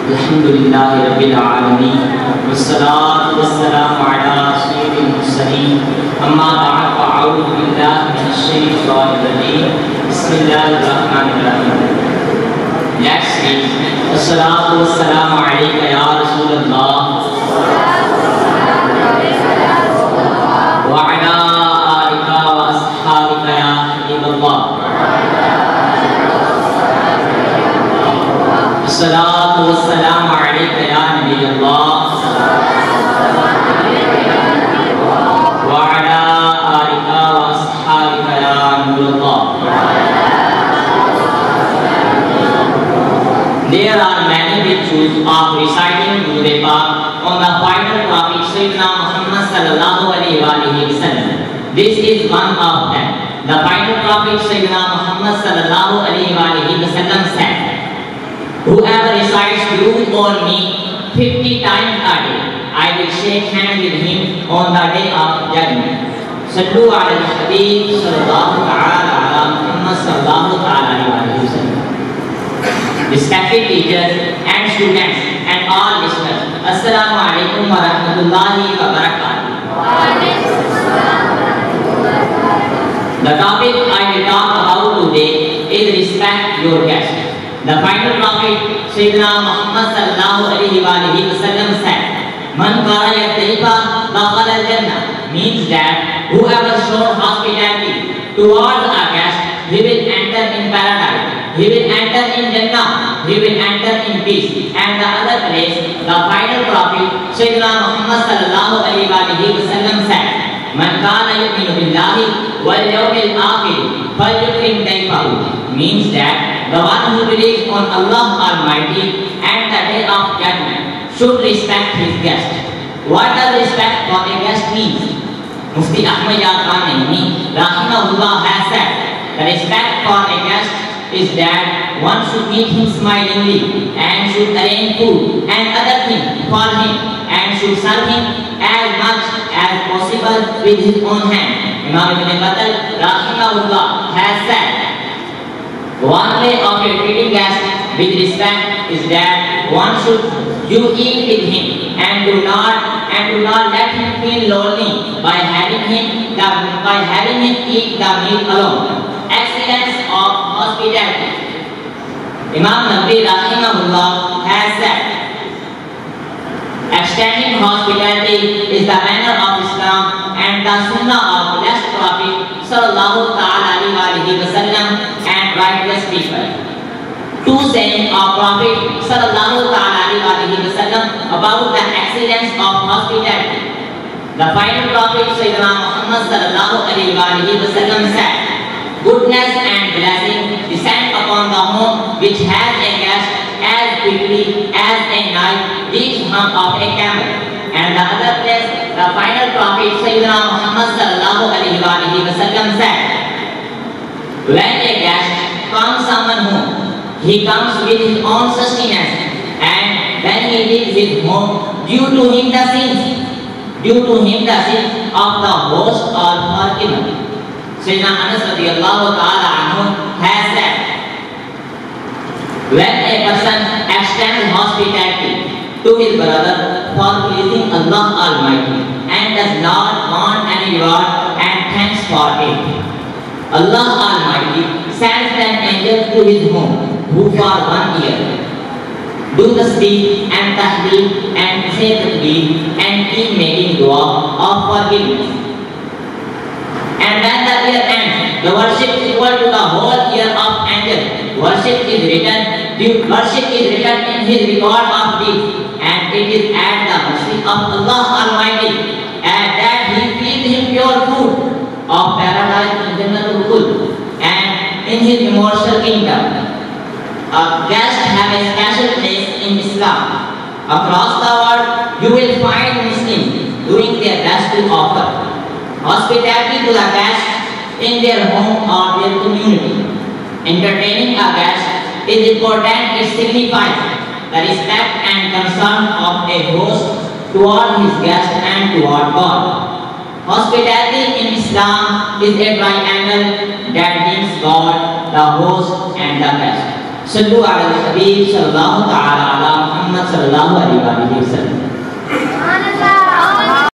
الحمدللہ رب العالمین والصلاة والسلام علی سید المرسلین اما بعد فاعوذ باللہ من الشیطان الرجیم بسم اللہ الرحمن الرحیم. Let's read. الصلاة والسلام علیک یا رسول اللہ وعلی آلک واصحابک یا حبیب اللہ. الصلاة والسلام علیک یا نبی اللہ وعلی آلک واصحابک یا نور اللہ. There are many virtues of reciting Durud Pak on the final prophet Sayyidina Muhammad sallallahu alaihi wa sallam. This is one of them. The final prophet Sayyidina Muhammad sallallahu alaihi wa sallam said, "Whoever recites Durud on me 50 times a day, I will shake hands with him on the day of judgment." Sallu ala al-Habib sallallahu ta'ala ala Muhammad sallallahu ta'ala alayhi wa sallam. Respected teachers and students and all listeners, Assalamu alaikum wa rahmatullahi wa barakatuh. The topic I will talk about today is respect your guests. The final prophet Sayyidina Muhammad sallallahu alaihi wa sallam said, "Man kana yadhifa dakhala al-jannah," means that whoever showed hospitality towards a guest, he will enter in paradise. He will enter in Jannah. He will enter in peace. And the other place, the final prophet Sayyidina Muhammad sallallahu alaihi wa sallam said, "Man kana yu'minu billahi wal yawmil akhir falyukrim dayfahu," means that the one who believes on Allah Almighty and the day of judgment should respect his guest. What does respect for a guest mean? Mufti Ahmad rahimahullah has said, the respect for a guest is that one should meet him smilingly and should arrange food and other things for him and should serve him as much as possible with his own hand. Imam Ibn Batal rahimahullah has said, one way of treating guests with respect is that one should you eat with him and do not let him feel lonely by having him eat the meal alone. Excellence of hospitality. Imam Nawawi rahimahullah has said, extending hospitality is the manner of Islam and the sunnah of blessed prophet sallallahu ta'ala alaihi wa sallam and righteous people. Two sayings of prophet sallallahu ta'ala alaihi wa sallam about the excellence of hospitality. The final prophet Sayyidina Muhammad sallallahu alaihi wa sallam said, "Goodness and blessing descend upon the home which has a guest as quickly as a knife leaves hump of a camel." And the other place, the final prophet Sayyidina Muhammad sallallahu alaihi wa sallam said, "When a guest comes someone home, he comes with his own sustenance, and when he leaves his home, due to him the sins of the host are forgiven." Sayyidina Anas radiyallahu ta'ala anhu has said, when a person extends hospitality to his brother for pleasing Allah Almighty and does not want any reward and thanks for it, Allah Almighty sends an angel to his home who for 1 year do the tasbih and tahleel and say takbir and keep making dua of forgiveness. And when the year ends, the worship is equal to the whole year of angel. Worship is written in his record of deeds, and it is at the mercy of Allah Almighty, and that He feeds him pure food of paradise in Jannatul Khuld and in His immortal kingdom. A guest have a special place in Islam. Across the world, you will find Muslims doing their best to offer hospitality to the guests in their home or their community. Entertaining a guest is important. It signifies the respect and concern of a host toward his guest and toward God. Hospitality in Islam is a triangle that links God, the host, and the guest. Sallu ala al-Habib sallallahu ta'ala ala Muhammad sallallahu alaihi wasallam.